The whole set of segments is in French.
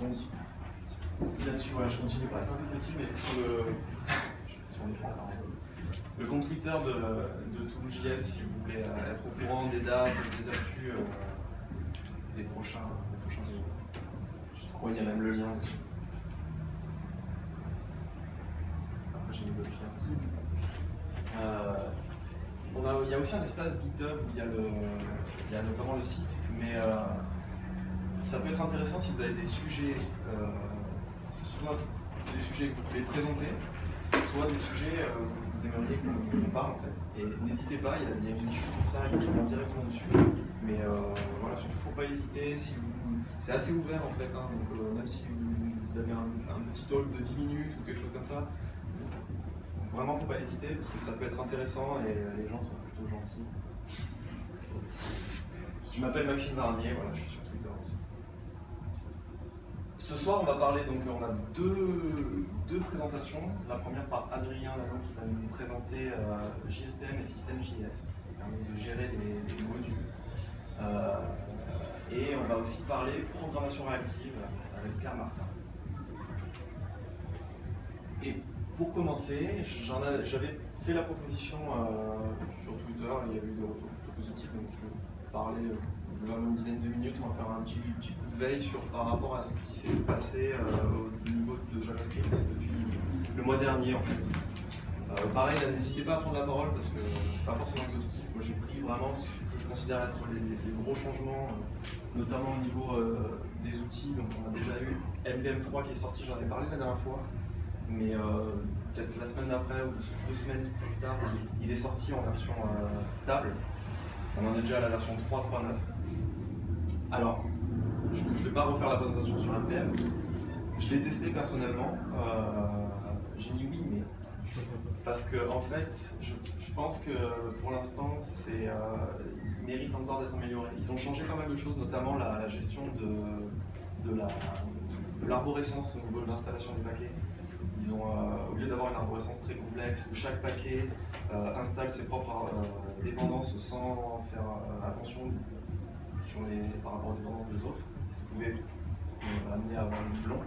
Donc là-dessus, voilà, je continue pas, c'est un peu petit, mais sur l'écran, ça arrive. Le compte Twitter de Toulouse.js, si vous voulez être au courant des dates, des actus, des prochains jours. Je crois qu'il y a même le lien dessus. Après, j'ai mis d'autres liens dessus. Il y a aussi un espace GitHub où il y a notamment le site, mais ça peut être intéressant si vous avez des sujets, soit des sujets que vous voulez présenter, soit des sujets que vous aimeriez qu'on parle en fait. Et n'hésitez pas, il y a une issue pour ça, il y a directement dessus. Mais voilà, surtout, il ne faut pas hésiter. C'est assez ouvert en fait, hein, donc même si vous avez un petit talk de 10 minutes ou quelque chose comme ça, vraiment, il ne faut pas hésiter parce que ça peut être intéressant et les gens sont plutôt gentils. Je m'appelle Maxime Varnier, voilà, je suis sur Twitter aussi. Ce soir, on va parler, donc on a deux présentations. La première par Adrien Lalot qui va nous présenter JSPM et System.js, qui permet de gérer les modules. Et on va aussi parler programmation réactive avec Pierre Martin. Et pour commencer, j'avais fait la proposition sur Twitter, il y a eu des retours plutôt positifs, donc je vais parler une dizaine de minutes, on va faire un petit coup de veille par rapport à ce qui s'est passé au niveau de JavaScript depuis le mois dernier en fait. Pareil, n'hésitez pas à prendre la parole parce que c'est pas forcément exhaustif. Moi j'ai pris vraiment ce que je considère être les gros changements, notamment au niveau des outils. Donc on a déjà eu NPM3 qui est sorti, j'en ai parlé la dernière fois. Mais peut-être la semaine d'après ou 2 semaines plus tard, il est sorti en version stable. On en est déjà à la version 3.3.9. Alors, je ne vais pas refaire la présentation sur NPM. Je l'ai testé personnellement. J'ai mis oui, mais. Parce que, en fait, je pense que pour l'instant, il mérite encore d'être amélioré. Ils ont changé pas mal de choses, notamment la gestion de l'arborescence au niveau de l'installation des paquets. Ils ont, au lieu d'avoir une arborescence très complexe, où chaque paquet installe ses propres dépendances sans faire attention par rapport aux dépendances des autres, ce qui pouvait amener à avoir du doublon.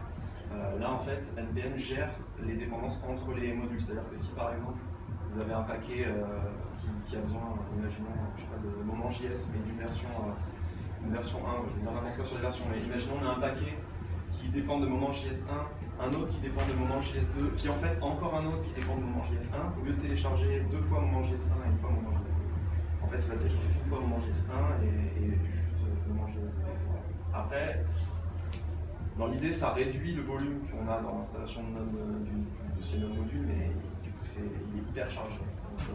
Là, en fait, NPM gère les dépendances entre les modules. C'est-à-dire que si, par exemple, vous avez un paquet qui a besoin, imaginons, je sais pas, de moment JS, mais d'une version 1, je vais dire n'importe quoi sur les versions, mais imaginons on a un paquet qui dépend de moment JS1, un autre qui dépend de moment JS2, puis en fait encore un autre qui dépend de moment JS1, au lieu de télécharger 2 fois moment JS1 et 1 fois moment JS2. En fait, il va télécharger une fois moment JS1 et juste moment JS2. Après, dans l'idée, ça réduit le volume qu'on a dans l'installation de ces mêmes modules, mais du coup, il est hyper chargé. Donc,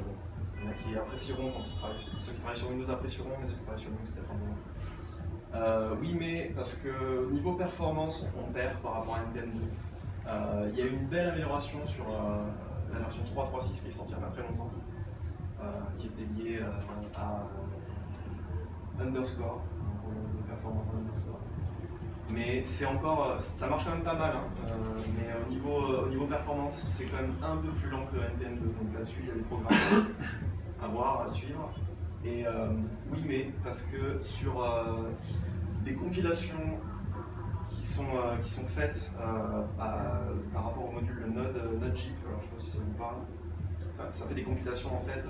il y en a qui apprécieront quand ils travaillent ceux qui travaillent sur Windows apprécieront, mais ceux qui travaillent sur Linux peut-être un peu moins. Oui, mais parce que niveau performance, on perd par rapport à NPM2. Il y a eu une belle amélioration sur la version 3.3.6 qui est sortie il n'y a pas très longtemps, qui était liée à underscore, de performance underscore. Mais c'est encore, ça marche quand même pas mal, hein. Mais au niveau performance, c'est quand même un peu plus lent que NPM2. Donc là-dessus, il y a des programmes à voir, à suivre. Et oui, mais parce que sur des compilations qui sont faites par rapport au module Node.js, alors je ne sais pas si ça vous parle, ça fait des compilations en fait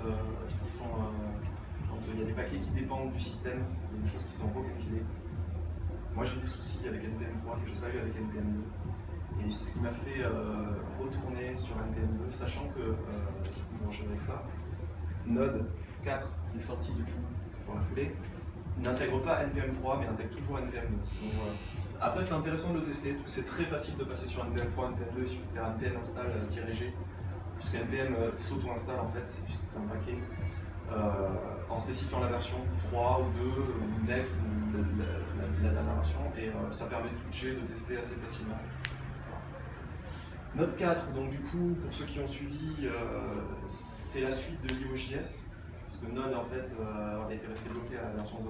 qui sont quand il y a des paquets qui dépendent du système, il y a des choses qui sont recompilées. Moi j'ai des soucis avec NPM3 que je n'ai pas eu avec NPM2. Et c'est ce qui m'a fait retourner sur NPM2, sachant que, je vais enchaîner avec ça, Node 4 qui est sorti du coup dans la foulée, n'intègre pas NPM3 mais intègre toujours NPM2. Donc, après c'est intéressant de le tester, c'est très facile de passer sur NPM3, NPM2, il suffit de faire npm install-g, puisque NPM s'auto-installe en fait, puisque c'est un paquet, en spécifiant la version 3 ou 2, ou Next, ou la dernière version, et ça permet de switcher, de tester assez facilement. Node 4, donc du coup, pour ceux qui ont suivi, c'est la suite de IOJS, parce que Node en fait était resté bloqué à la version 0.12,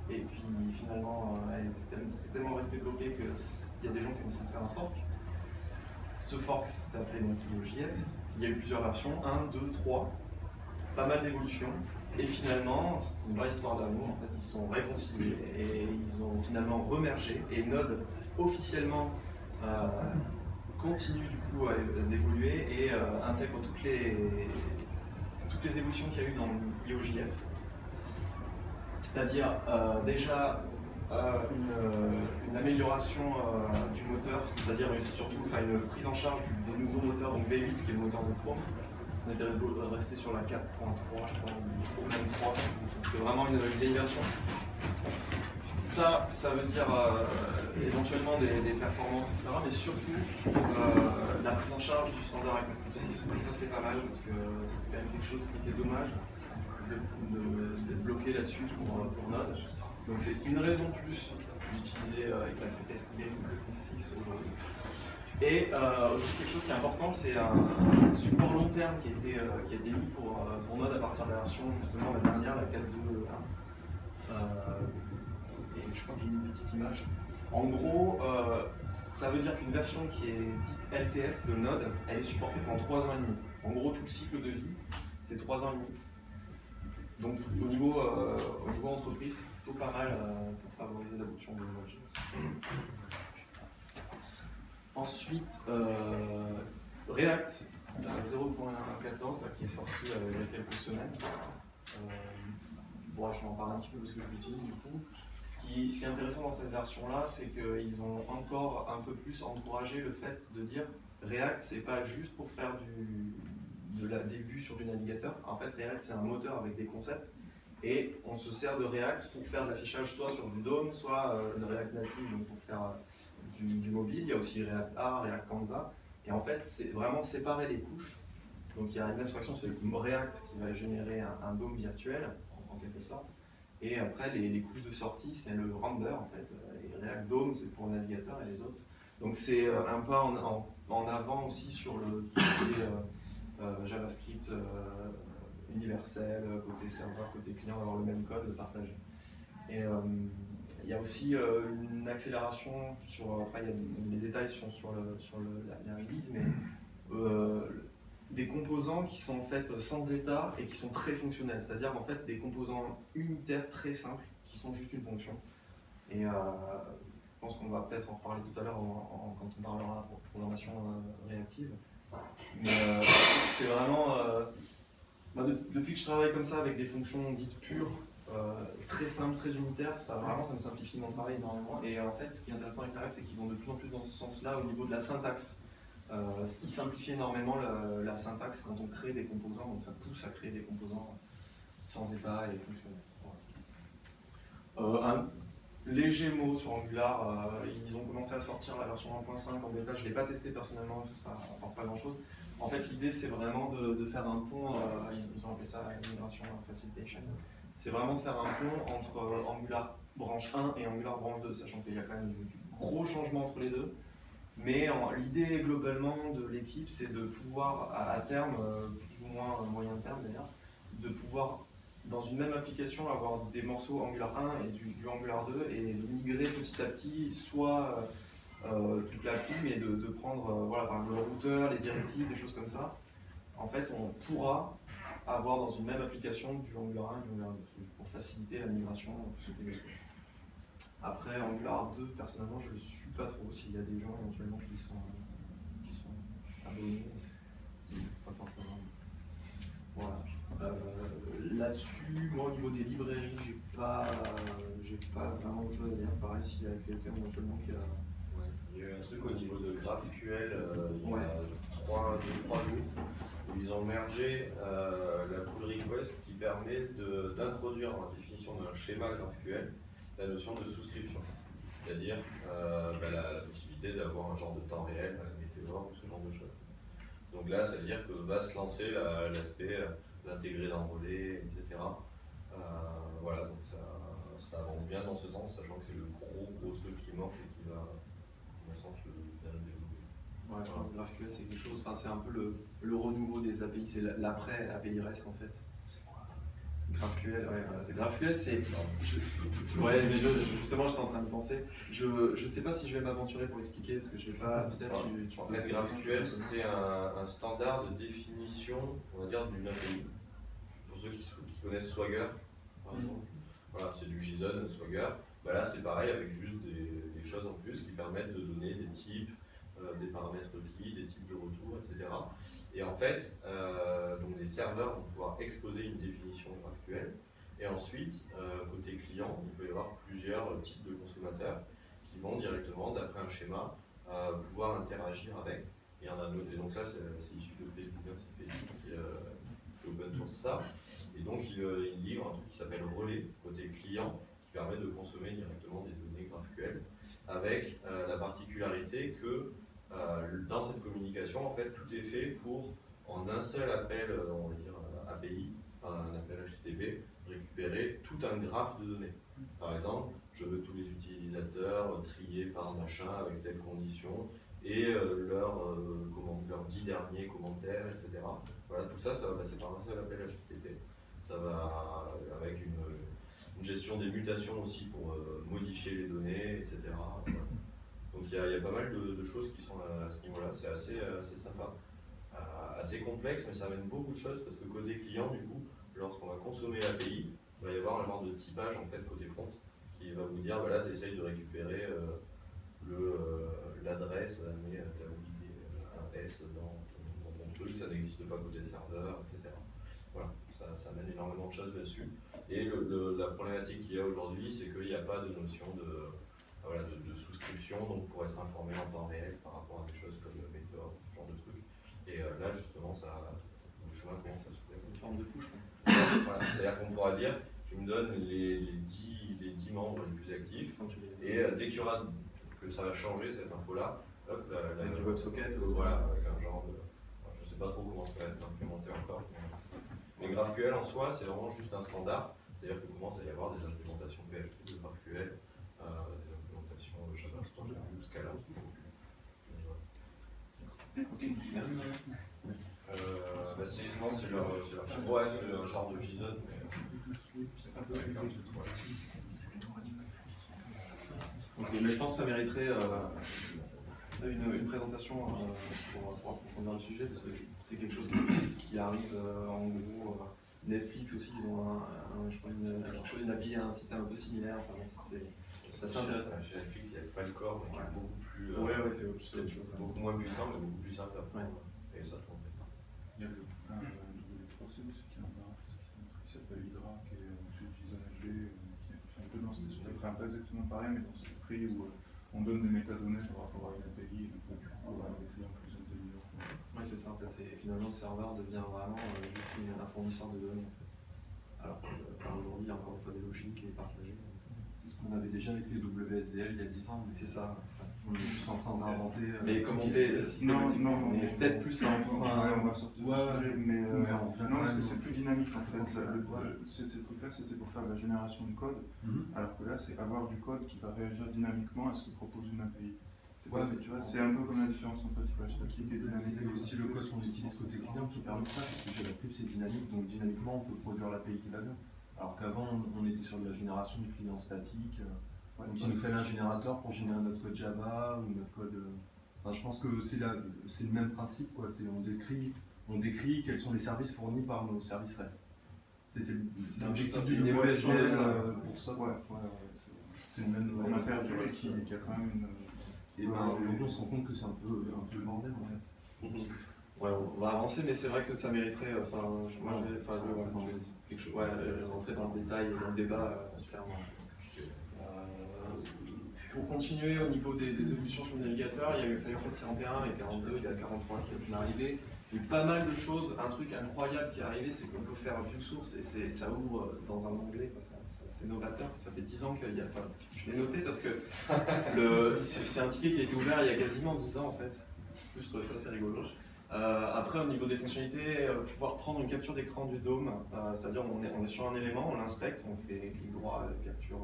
et puis finalement c'était tellement resté bloqué qu'il y a des gens qui ont essayé de faire un fork. Ce fork s'est appelé donc IOJS, il y a eu plusieurs versions, 1, 2, 3, pas mal d'évolutions, et finalement, c'est une vraie histoire d'amour, en fait ils sont réconciliés, et ils ont finalement remergé, et Node officiellement continue du coup d'évoluer et intègre toutes les évolutions qu'il y a eu dans IOJS. C'est-à-dire déjà une amélioration du moteur, c'est-à-dire surtout une prise en charge des nouveaux moteurs, donc V8 qui est le moteur de Chrome. On était resté sur la 4.3, je crois, ou même 3, c'était vraiment une vieille version. Ça veut dire éventuellement des performances, etc., mais surtout la prise en charge du standard ECMAScript 6. Et ça, c'est pas mal parce que c'était quand même quelque chose qui était dommage d'être bloqué là-dessus pour Node. Donc, c'est une raison plus d'utiliser ECMAScript 6 aujourd'hui. Et aussi quelque chose qui est important, c'est un support long terme qui a été mis pour Node à partir de la version, justement, la dernière, la 4.2.1. Et je crois qu'il y a une petite image. En gros, ça veut dire qu'une version qui est dite LTS de Node, elle est supportée pendant 3 ans et demi. En gros, tout le cycle de vie, c'est 3 ans et demi. Donc au niveau entreprise, c'est plutôt pas mal pour favoriser l'adoption de Node.js. Ensuite, React 0.14 qui est sorti il y a quelques semaines. Bon, je vais en parler un petit peu parce que je l'utilise du coup. Ce qui est intéressant dans cette version-là, c'est qu'ils ont encore un peu plus encouragé le fait de dire React, c'est pas juste pour faire des vues sur du navigateur. En fait, React, c'est un moteur avec des concepts. Et on se sert de React pour faire de l'affichage soit sur du DOM, soit de React Native, donc pour faire du mobile. Il y a aussi React A, React Canva. Et en fait, c'est vraiment séparer les couches. Donc il y a une abstraction, c'est le React qui va générer un DOM virtuel, en quelque sorte. Et après, les couches de sortie, c'est le render en fait. Et React DOM, c'est pour le navigateur et les autres. Donc c'est un pas en avant aussi sur le côté JavaScript universel, côté serveur, côté client, avoir le même code, le partager. Et il y a aussi une accélération sur. Après, les détails sont sur la release, mais des composants qui sont en fait sans état et qui sont très fonctionnels, c'est-à-dire en fait des composants unitaires très simples qui sont juste une fonction. Et je pense qu'on va peut-être en reparler tout à l'heure quand on parlera de programmation réactive. Mais c'est vraiment depuis que je travaille comme ça avec des fonctions dites pures, très simples, très unitaires, ça me simplifie mon travail énormément. Et en fait, ce qui est intéressant avec React, c'est qu'ils vont de plus en plus dans ce sens-là au niveau de la syntaxe. Il simplifie énormément la syntaxe quand on crée des composants, donc ça pousse à créer des composants sans état et fonctionnels. Voilà. Un léger mot sur Angular, ils ont commencé à sortir la version 1.5 en bêta, je ne l'ai pas testé personnellement parce que ça n'apporte pas grand chose. En fait, l'idée c'est vraiment de faire un pont, ils ont appelé ça migration facilitation, c'est vraiment de faire un pont entre Angular branche 1 et Angular branche 2, sachant qu'il y a quand même du gros changement entre les deux. Mais l'idée globalement de l'équipe, c'est de pouvoir à terme, plus ou moins moyen terme d'ailleurs, de pouvoir dans une même application avoir des morceaux Angular 1 et du Angular 2 et de migrer petit à petit, soit toute l'appli, mais de prendre voilà, par exemple le routeur, les directives, des choses comme ça. En fait, on pourra avoir dans une même application du Angular 1 et du Angular 2 pour faciliter la migration pour ceux qui le souhaitent. Après, Angular 2, personnellement, je ne le suis pas trop. S'il y a des gens éventuellement qui sont abonnés, pas forcément. Voilà. Là-dessus, moi, au niveau des librairies, j'ai pas vraiment de choses à dire. Pareil, s'il y a quelqu'un éventuellement qui a. Ouais. Il y a eu un truc au niveau de GraphQL il y a 3 jours où ils ont mergé la pull request qui permet d'introduire dans la définition d'un schéma GraphQL la notion de souscription, c'est-à-dire la possibilité d'avoir un genre de temps réel, la météore ou ce genre de choses. Donc là, ça veut dire que va se lancer l'aspect d'intégrer dans relais, etc. Voilà, donc ça avance bien dans ce sens, sachant que c'est le gros truc qui manque et qui va, à mon sens, bien le développer. Ouais, je pense que GraphQL c'est quelque chose, c'est un peu le renouveau des API, c'est l'après API REST en fait. GraphQL, ouais, voilà. GraphQL, c'est. Ouais, mais justement, j'étais en train de penser. Je sais pas si je vais m'aventurer pour expliquer, parce que je vais pas. Peut-être. En fait, GraphQL, c'est un standard de définition, on va dire, d'une API. Pour ceux qui connaissent Swagger, par exemple. Voilà, c'est du JSON, Swagger. Bah là, c'est pareil avec juste des choses en plus qui permettent de donner des types, des paramètres requis, des types de retour, etc. Et en fait, donc les serveurs vont pouvoir exposer une définition GraphQL. Et ensuite, côté client, il peut y avoir plusieurs types de consommateurs qui vont directement, d'après un schéma, pouvoir interagir avec. Il y en a d'autres, et donc ça, c'est issu de Facebook, hein, c'est Facebook qui open source ça. Et donc, il livre un truc qui s'appelle Relais, côté client, qui permet de consommer directement des données GraphQL, avec la particularité que dans cette communication, en fait, tout est fait pour, en un seul appel, on va dire API, un appel HTTP, récupérer tout un graphe de données. Par exemple, je veux tous les utilisateurs triés par machin avec telle condition et leurs 10 derniers commentaires, etc. Voilà, tout ça, ça va passer par un seul appel HTTP. Ça va avec une gestion des mutations aussi pour modifier les données, etc. Voilà. Donc il y a pas mal de choses qui sont à ce niveau-là, c'est assez sympa. Assez complexe, mais ça amène beaucoup de choses parce que côté client, du coup, lorsqu'on va consommer l'API, il va y avoir un genre de typage en fait côté front qui va vous dire voilà, tu essayes de récupérer l'adresse, mais tu as oublié un S dans ton truc, ça n'existe pas côté serveur, etc. Voilà, ça amène énormément de choses là-dessus. Et la problématique qu'il y a aujourd'hui, c'est qu'il n'y a pas de notion de souscription, donc pour être informé en temps réel par rapport à des choses comme le méthode, ce genre de trucs. Et là, justement, le chemin commence à s'ouvrir. C'est une forme de push. Voilà, c'est-à-dire qu'on pourra dire, tu me donnes les 10 membres les plus actifs, et dès qu'il y aura que ça va changer cette info-là, hop, avec du WebSocket, voilà, avec un genre de. Je ne sais pas trop comment ça va être implémenté encore. Mais GraphQL en soi, c'est vraiment juste un standard, c'est-à-dire qu'il commence à y avoir des implémentations PHP de GraphQL, des implémentations Java, ou Scala. Merci. C'est un genre de JSON. Ok, mais je pense que ça mériterait une présentation pour approfondir le sujet, parce que c'est quelque chose qui arrive en gros. Netflix aussi, ils ont une API, un système un peu similaire. Enfin, c'est assez intéressant. Chez Netflix, il y a Filecore, mais qui est beaucoup plus. C'est autre chose. Beaucoup moins puissant, mais beaucoup plus simple. Et ça tourne. Il y a un W3C aussi qui est un graphe qui s'appelle Hydra, qui est ensuite JSON HD, qui est un peu dans cet esprit, enfin pas exactement pareil, mais dans cet esprit où on donne des métadonnées par rapport à une API, donc du coup on a des clients plus intelligents. Oui, c'est ça, en fait, finalement le serveur devient vraiment juste un fournisseur de données. En fait. Alors qu'aujourd'hui, il y a encore une fois des logiques et partagées. C'est ce qu'on avait déjà avec les WSDL il y a 10 ans. C'est ça. On est juste en train d'inventer. Mais comme on fait systématiquement, non, mais peut-être plus simple. On va sortir du sujet, mais non, parce que c'est plus dynamique en fait. Ces trucs-là, c'était pour faire la génération de code, alors que là, c'est avoir du code qui va réagir dynamiquement à ce que propose une API. Mais tu vois, c'est un peu comme la différence entre typage statique et dynamique. C'est aussi le code qu'on utilise côté client qui permet ça, parce que JavaScript c'est dynamique, donc dynamiquement on peut produire l'API qui va bien. Alors qu'avant on était sur de la génération du client statique, donc il nous fallait un générateur pour générer notre code Java ou notre code. Enfin, je pense que c'est le même principe, quoi. On décrit quels sont les services fournis par nos services REST. C'était l'objectif du évolution pour ça. C'est le même. On a perdu qui a quand même une. Et aujourd'hui on se rend compte que c'est un peu le bordel en fait. Ouais, on va avancer, mais c'est vrai que ça mériterait. Moi, je vais quelque chose. Rentrer dans le détail et dans le débat, clairement. Pour continuer au niveau des évolutions sur le navigateur, il y a eu Firefox 41 et 42, il y a 43 qui sont arrivés. Il y a eu pas mal de choses. Un truc incroyable qui est arrivé, c'est qu'on peut faire view source et ça ouvre dans un onglet. C'est novateur, ça fait 10 ans qu'il y a. Je l'ai noté parce que c'est un ticket qui a été ouvert il y a quasiment 10 ans en fait. Je trouve ça assez rigolo. Après, au niveau des fonctionnalités, pouvoir prendre une capture d'écran du DOM, c'est-à-dire on est sur un élément, on l'inspecte, on fait clic droit, capture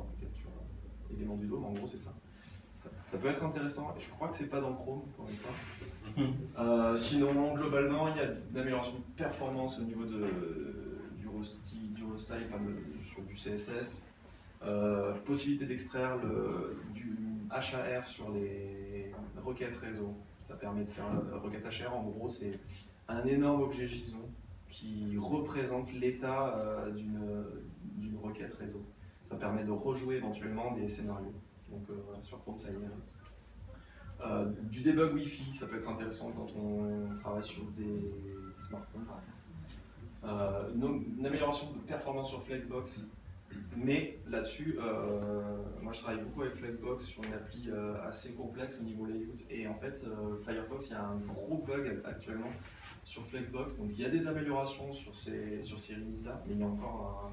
élément du DOM, en gros c'est ça. Ça peut être intéressant, et je crois que c'est pas dans Chrome pour une fois. Sinon, globalement, il y a une amélioration de performance au niveau du ROSTyle, enfin sur du CSS. Possibilité d'extraire du HAR sur les requêtes réseau. Ça permet de faire la requête HR. En gros, c'est un énorme objet JSON qui représente l'état d'une requête réseau. ça permet de rejouer éventuellement des scénarios. Donc voilà, sur Chrome, ça y est. Du debug Wi-Fi, ça peut être intéressant quand on travaille sur des smartphones par exemple. Une amélioration de performance sur Flexbox, mais là-dessus, moi je travaille beaucoup avec Flexbox sur une appli assez complexe au niveau layout, et en fait Firefox, il y a un gros bug actuellement sur Flexbox, donc il y a des améliorations sur ces releases-là, mais il y a encore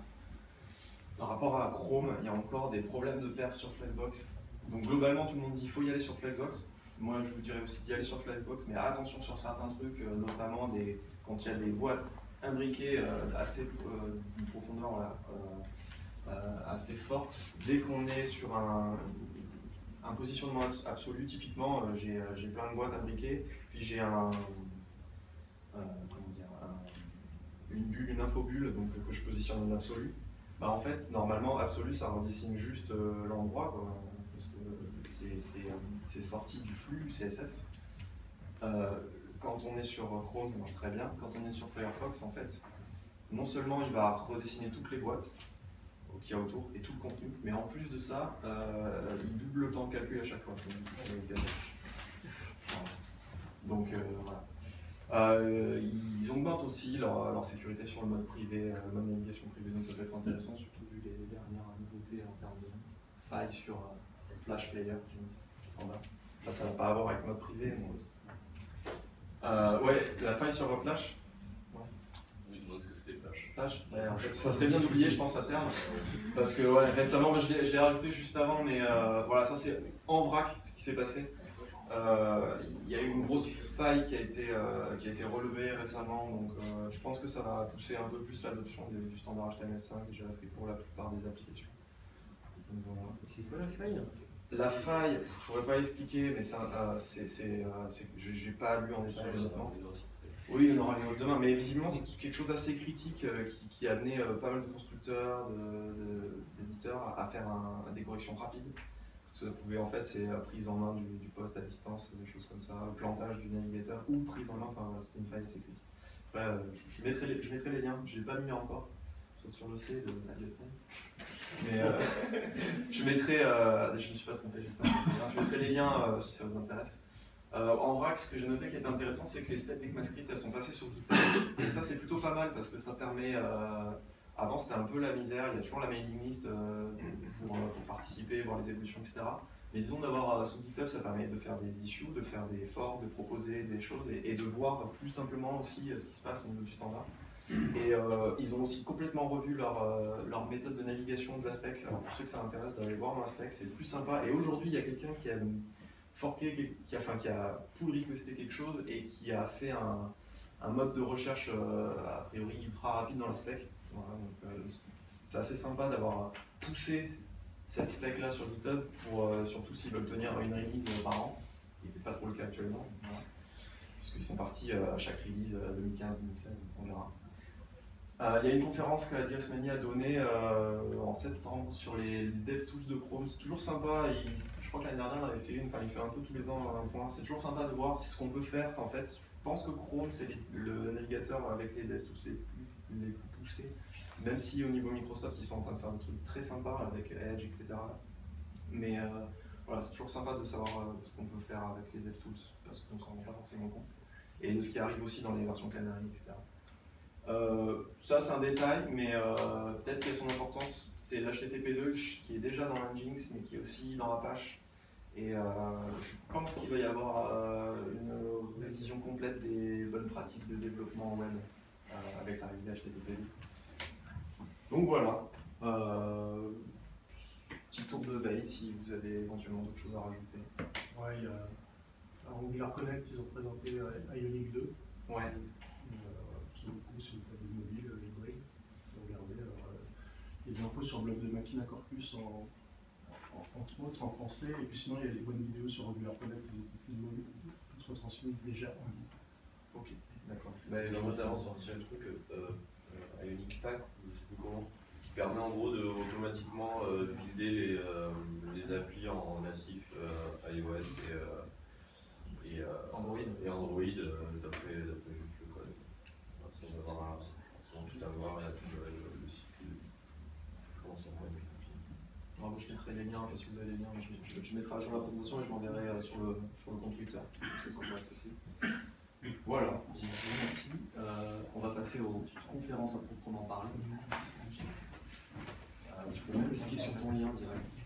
par rapport à Chrome, il y a encore des problèmes de perf sur Flexbox. Donc globalement, tout le monde dit qu'il faut y aller sur Flexbox. Moi, je vous dirais aussi d'y aller sur Flexbox, mais attention sur certains trucs, notamment quand il y a des boîtes imbriquées assez d'une profondeur assez forte. Dès qu'on est sur un positionnement absolu, typiquement, j'ai plein de boîtes imbriquées, puis j'ai une bulle, une infobulle, donc que je positionne en absolu. Bah en fait, normalement, absolu, ça redessine juste l'endroit, quoi, parce que c'est sorti du flux CSS. Quand on est sur Chrome, ça marche très bien. Quand on est sur Firefox, en fait, non seulement il va redessiner toutes les boîtes qu'il y a autour et tout le contenu, mais en plus de ça, il double le temps de calcul à chaque fois. Donc voilà. Ils augmentent aussi leur sécurité sur le mode privé, le mode navigation privée, donc ça peut être intéressant, surtout vu les dernières nouveautés en termes de failles sur Flash Player. Là, ça n'a pas à voir avec mode privé. Ouais, la faille sur Flash. Je me demande ce que c'était Flash. Flash, ouais, en fait, ça serait bien d'oublier, je pense, à terme. Parce que ouais, récemment, je l'ai rajouté juste avant, mais voilà, ça c'est en vrac ce qui s'est passé. Il y a eu une grosse faille qui a été relevée récemment, donc je pense que ça va pousser un peu plus l'adoption du standard HTML5 et JavaScript pour la plupart des applications. Voilà. C'est quoi la faille? La faille, je ne pourrais pas l'expliquer, mais je n'ai pas lu en détail honnêtement. Oui, on aura une autre demain, mais visiblement c'est quelque chose d'assez critique qui a amené pas mal de constructeurs, d'éditeurs à faire des corrections rapides. Parce que ça pouvait, en fait, c'est prise en main du poste à distance, des choses comme ça, plantage du navigateur ou prise en main, enfin voilà, c'était une faille assez critique. Après, je mettrai les liens, je ne l'ai pas mis encore, sauf sur le C de Nadia Semaine. Mais je mettrai, je ne me suis pas trompé, j'espère. Je mettrai les liens si ça vous intéresse. En vrac, ce que j'ai noté qui est intéressant, c'est que les specs d'ECMAScript elles sont passées sur GitHub. Et ça, c'est plutôt pas mal parce que ça permet. Avant, c'était un peu la misère, il y a toujours la mailing list pour participer, voir les évolutions, etc. Mais disons d'avoir sur GitHub, ça permet de faire des issues, de faire des forks, de proposer des choses et de voir plus simplement aussi ce qui se passe au niveau du standard. Et ils ont aussi complètement revu leur méthode de navigation de la spec. Alors pour ceux que ça intéresse d'aller voir dans la spec, c'est plus sympa. Et aujourd'hui, il y a quelqu'un qui a forqué, qui a pull requesté quelque chose et qui a fait un mode de recherche a priori ultra rapide dans la spec. Voilà, c'est assez sympa d'avoir poussé cette spec là sur GitHub pour surtout s'ils veulent tenir une release par an, ce qui n'était pas trop le cas actuellement, voilà. Puisqu'ils sont partis à chaque release 2015-2016, on verra. Il y a une conférence que Nadia Semaine a donnée en septembre sur les DevTools de Chrome. C'est toujours sympa, je crois que l'année dernière on avait fait une, enfin il fait un peu tous les ans un point. C'est toujours sympa de voir ce qu'on peut faire. En fait, je pense que Chrome c'est le navigateur avec les DevTools les plus poussés. Même si au niveau Microsoft ils sont en train de faire des trucs très sympas avec Edge, etc. Mais voilà, c'est toujours sympa de savoir ce qu'on peut faire avec les DevTools parce qu'on ne s'en rend pas forcément compte. Et de ce qui arrive aussi dans les versions Canary, etc. Ça c'est un détail, mais peut-être qu'il y a son importance, c'est l'HTTP2 qui est déjà dans Nginx mais qui est aussi dans Apache. Et je pense qu'il va y avoir une révision complète des bonnes pratiques de développement web avec l'arrivée d'HTTP2. Donc voilà, petit tour de veille si vous avez éventuellement d'autres choses à rajouter. Ouais, il y a Angular Connect, ils ont présenté Ionic 2. Ouais. Si vous faites des mobiles, les briques, regardez. Il y a des infos sur le blog de Machina Corpus entre autres en français, et puis sinon il y a des bonnes vidéos sur Angular Connect, tout se retransmise déjà en ligne. Ok, d'accord. Mais ils ont notamment sorti un truc, Ionic Pack, je ne sais plus comment, qui permet en gros de automatiquement builder les applis en natif iOS et Android d'après juste le code. Sans avoir tout à voir, il y a tout le cycle. Je pense que ça va être compliqué. mettrai les liens, si vous avez les liens, je mettrai à jour la présentation et je l'enverrai sur le compte Twitter, c'est censé être accessible. Voilà, je vous remercie. On va passer aux conférences à proprement parler. Tu peux même cliquer sur ton lien direct.